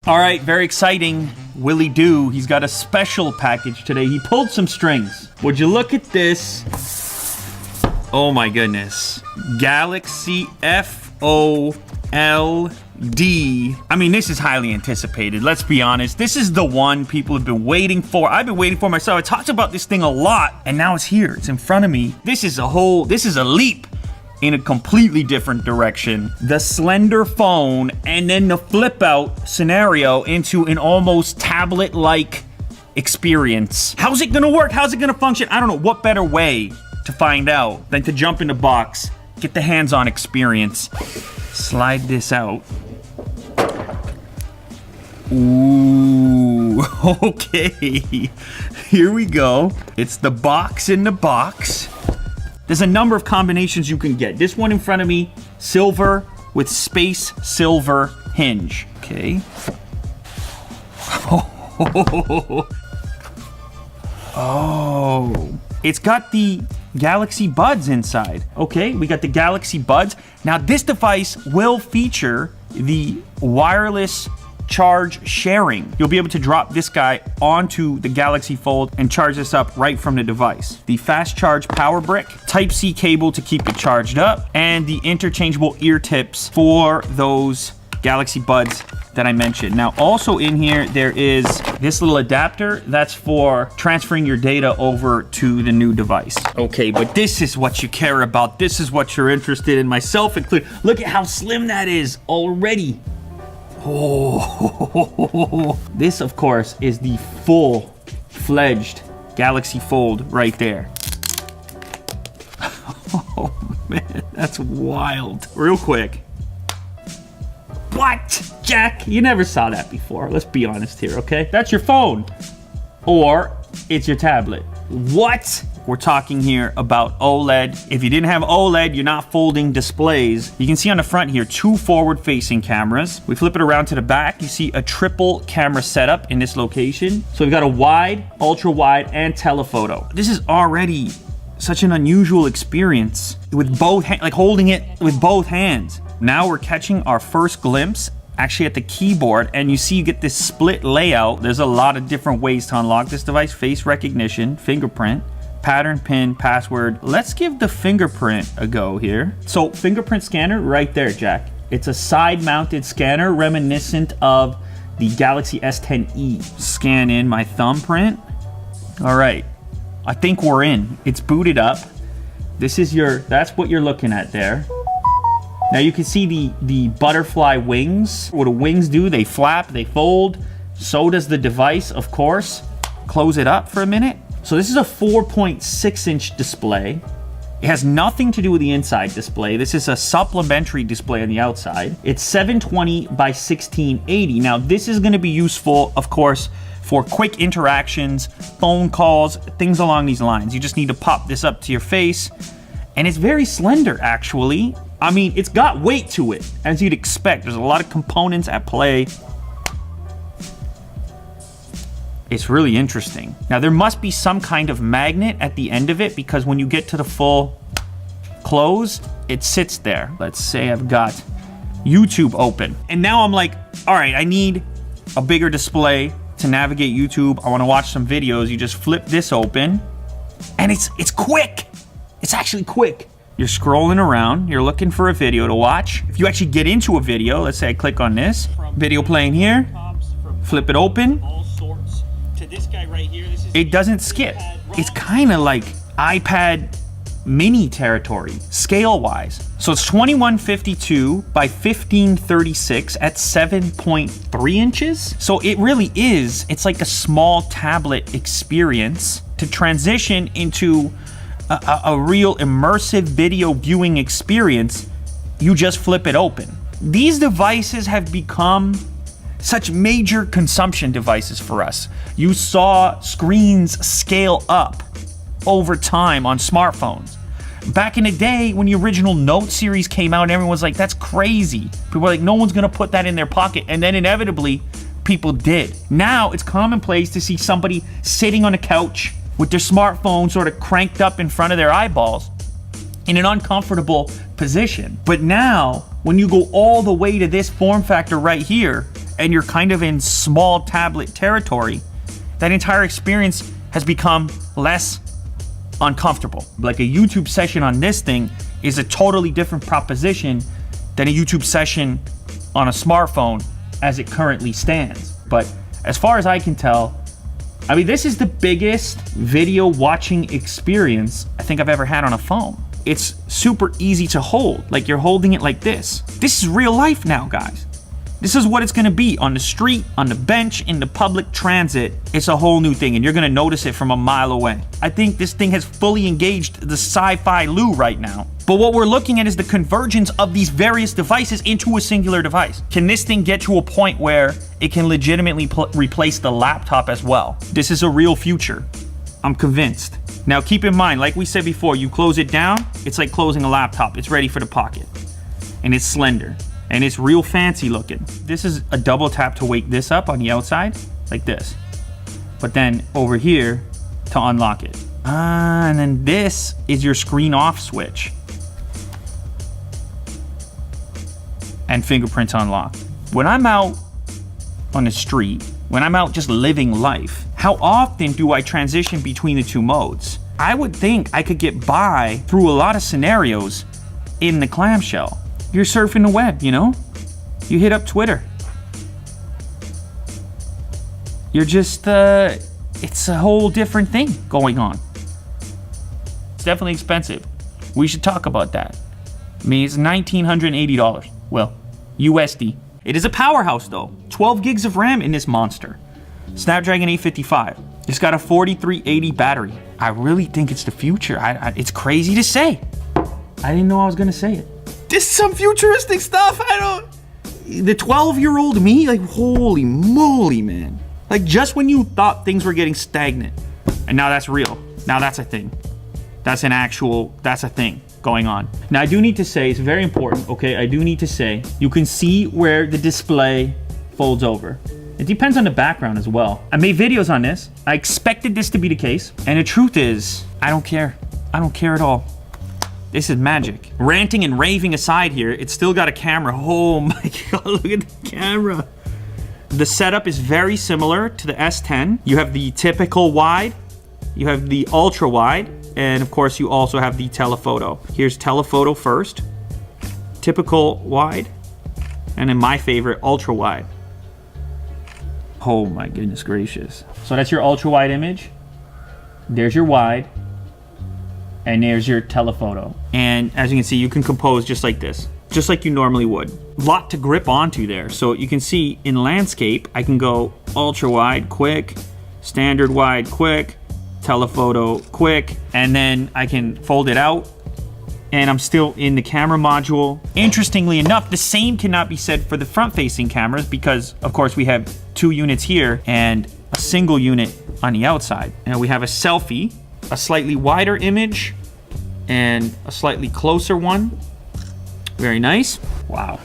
All right, very exciting. Willie Doo, he's got a special package today. He pulled some strings. Would you look at this? Oh my goodness. Galaxy FOLD. I mean, this is highly anticipated. Let's be honest. This is the one people have been waiting for. I've been waiting for myself. I talked about this thing a lot, and now it's here. It's in front of me. This is a leap in a completely different direction. The slender phone and then the flip out scenario into an almost tablet-like experience. How's it gonna work? How's it gonna function? I don't know. What better way to find out than to jump in the box, get the hands-on experience, slide this out. Ooh, okay. Here we go. It's the box in the box. There's a number of combinations you can get. This one in front of me, silver with space silver hinge. Okay. Oh. It's got the Galaxy Buds inside. Okay, we got the Galaxy Buds. Now this device will feature the wireless charge sharing. You'll be able to drop this guy onto the Galaxy Fold and charge this up right from the device. The fast charge power brick, Type-C cable to keep it charged up, and the interchangeable ear tips for those Galaxy Buds that I mentioned. Now also in here, there is this little adapter that's for transferring your data over to the new device. Okay, but this is what you care about. This is what you're interested in, myself included. Look at how slim that is already. Oh, this of course is the full-fledged Galaxy Fold right there. Oh man, that's wild. Real quick. What? Jack, you never saw that before. Let's be honest here, okay? That's your phone. Or it's your tablet. What? We're talking here about OLED. If you didn't have OLED, you're not folding displays. You can see on the front here, 2 forward-facing cameras. We flip it around to the back. You see a triple camera setup in this location. So we've got a wide, ultra-wide, and telephoto. This is already such an unusual experience with both like holding it with both hands. Now we're catching our first glimpse actually at the keyboard, and you see you get this split layout. There's a lot of different ways to unlock this device. Face recognition, fingerprint, pattern, pin, password. Let's give the fingerprint a go here. So fingerprint scanner right there, Jack. It's a side-mounted scanner reminiscent of the Galaxy S10e. Scan in my thumbprint. All right, I think we're in. It's booted up. This is that's what you're looking at there. Now you can see the butterfly wings. What do wings do? They flap, they fold. So does the device, of course. Close it up for a minute. So this is a 4.6-inch display. It has nothing to do with the inside display. This is a supplementary display on the outside. It's 720 by 1680. Now this is gonna be useful, of course, for quick interactions, phone calls, things along these lines. You just need to pop this up to your face. And it's very slender, actually. I mean, it's got weight to it, as you'd expect. There's a lot of components at play. It's really interesting. Now, there must be some kind of magnet at the end of it, because when you get to the full close, it sits there. Let's say I've got YouTube open. And now I'm like, all right, I need a bigger display to navigate YouTube. I want to watch some videos. You just flip this open, and it's quick. It's actually quick. You're scrolling around, you're looking for a video to watch. If you actually get into a video, let's say I click on this, video playing here, flip it open, it doesn't skip. It's kind of like iPad mini territory, scale-wise. So it's 2152 by 1536 at 7.3 inches. So it really is, it's like a small tablet experience to transition into a real immersive video viewing experience. You just flip it open. These devices have become such major consumption devices for us. You saw screens scale up over time on smartphones. Back in the day when the original Note series came out, everyone was like, that's crazy. People were like, no one's gonna put that in their pocket. And then inevitably, people did. Now it's commonplace to see somebody sitting on a couch with their smartphone sort of cranked up in front of their eyeballs in an uncomfortable position. But now, when you go all the way to this form factor right here, and you're kind of in small tablet territory, that entire experience has become less uncomfortable. Like a YouTube session on this thing is a totally different proposition than a YouTube session on a smartphone as it currently stands. But as far as I can tell, I mean, this is the biggest video watching experience I think I've ever had on a phone. It's super easy to hold, like you're holding it like this. This is real life now, guys. This is what it's gonna be on the street, on the bench, in the public transit. It's a whole new thing, and you're gonna notice it from a mile away. I think this thing has fully engaged the sci-fi Lou right now. But what we're looking at is the convergence of these various devices into a singular device. Can this thing get to a point where it can legitimately replace the laptop as well? This is a real future. I'm convinced. Now keep in mind, like we said before, you close it down, it's like closing a laptop. It's ready for the pocket. And it's slender. And it's real fancy looking. This is a double tap to wake this up on the outside, like this. But then over here to unlock it. And then this is your screen off switch. And fingerprints unlock. When I'm out on the street, when I'm out just living life, how often do I transition between the two modes? I would think I could get by through a lot of scenarios in the clamshell. You're surfing the web, you know? You hit up Twitter. You're just, it's a whole different thing going on. It's definitely expensive. We should talk about that. I mean, it's $1,980. Well, USD. It is a powerhouse though. 12 gigs of RAM in this monster. Snapdragon 855. It's got a 4380 battery. I really think it's the future. It's crazy to say. I didn't know I was gonna say it. This is some futuristic stuff. The 12-year-old me, like, holy moly, man. Like, just when you thought things were getting stagnant, and now that's real. Now that's a thing. That's a thing going on. Now I do need to say, it's very important, okay? I do need to say, you can see where the display folds over. It depends on the background as well. I made videos on this. I expected this to be the case. And the truth is, I don't care. I don't care at all. This is magic. Ranting and raving aside here, it's still got a camera. Oh my God, look at the camera. The setup is very similar to the S10. You have the typical wide, you have the ultra wide, and of course you also have the telephoto. Here's telephoto first, typical wide, and then my favorite, ultra wide. Oh my goodness gracious. So that's your ultra wide image. There's your wide. And there's your telephoto. And as you can see, you can compose just like this, just like you normally would. A lot to grip onto there. So you can see in landscape, I can go ultra wide, quick, standard wide, quick, telephoto, quick, and then I can fold it out and I'm still in the camera module. Interestingly enough, the same cannot be said for the front-facing cameras because, of course, we have 2 units here and a single unit on the outside. And we have a selfie, a slightly wider image, and a slightly closer one. Very nice. Wow.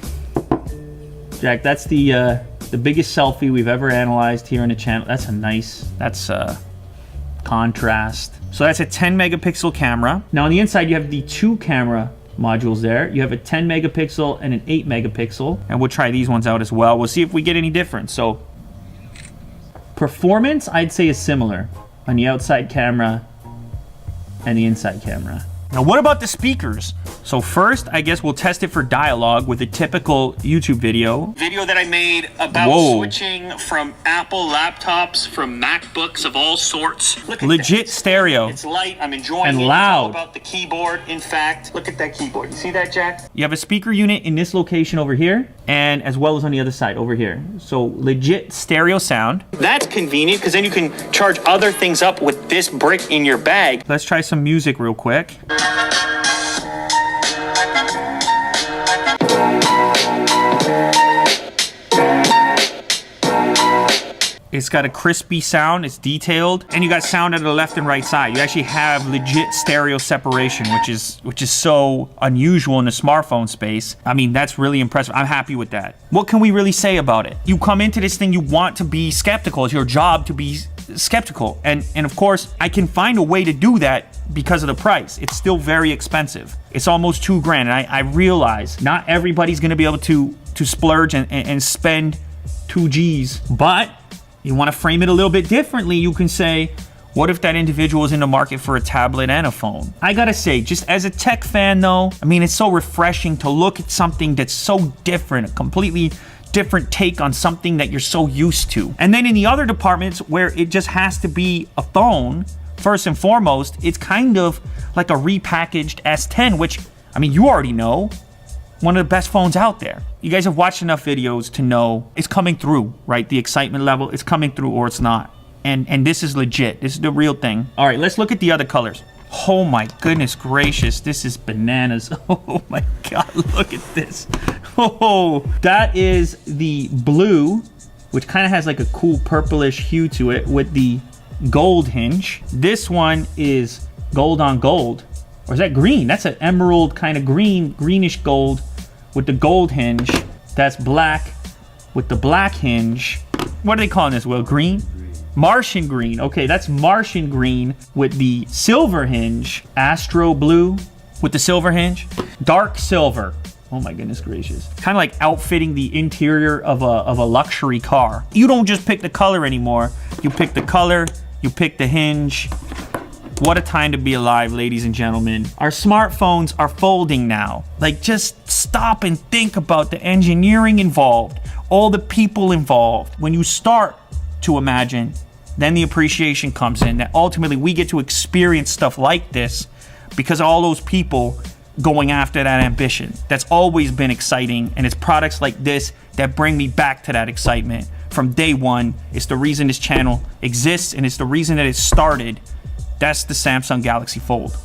Jack, that's the biggest selfie we've ever analyzed here on the channel. That's a nice, that's contrast. So that's a 10 megapixel camera. Now on the inside, you have the 2 camera modules there. You have a 10 megapixel and an 8 megapixel. And we'll try these ones out as well. We'll see if we get any difference. So performance, I'd say, is similar on the outside camera and the inside camera. Now what about the speakers? So first, I guess we'll test it for dialogue with a typical YouTube video. Video that I made about switching from Apple laptops, from MacBooks of all sorts. Look at legit that. Stereo. It's light, I'm enjoying and it. Loud. It's all about the keyboard. In fact, look at that keyboard. You see that, Jack? You have a speaker unit in this location over here, and as well as on the other side over here. So legit stereo sound. That's convenient because then you can charge other things up with this brick in your bag. Let's try some music real quick. It's got a crispy sound, it's detailed, and you got sound at the left and right side. You actually have legit stereo separation, which is so unusual in the smartphone space. I mean, that's really impressive. I'm happy with that. What can we really say about it? You come into this thing, you want to be skeptical. It's your job to be skeptical. And of course, I can find a way to do that because of the price. It's still very expensive. It's almost $2,000, and I realize not everybody's gonna be able to splurge and spend 2Gs. But you want to frame it a little bit differently. You can say, what if that individual is in the market for a tablet and a phone? I gotta say, just as a tech fan though, I mean, it's so refreshing to look at something that's so different, a completely different take on something that you're so used to. And then in the other departments where it just has to be a phone, first and foremost, it's kind of like a repackaged S10, which, I mean, you already know, one of the best phones out there. You guys have watched enough videos to know it's coming through, right? The excitement level, it's coming through or it's not. And this is legit. This is the real thing. All right, let's look at the other colors. Oh my goodness gracious, this is bananas. Oh my God, look at this. Oh, that is the blue, which kind of has like a cool purplish hue to it with the gold hinge. This one is gold on gold. Or is that green? That's an emerald kind of greenish gold with the gold hinge. That's black with the black hinge. What are they calling this, Will? Green? Martian green. Okay, that's Martian green with the silver hinge. Astro blue with the silver hinge. Dark silver. Oh my goodness gracious. Kind of like outfitting the interior of a luxury car. You don't just pick the color anymore. You pick the color, you pick the hinge. What a time to be alive, ladies and gentlemen. Our smartphones are folding now. Like, just stop and think about the engineering involved, all the people involved. When you start to imagine, then the appreciation comes in that ultimately we get to experience stuff like this because of all those people going after that ambition. That's always been exciting, and it's products like this that bring me back to that excitement from day one. It's the reason this channel exists, and it's the reason that it started. That's the Samsung Galaxy Fold.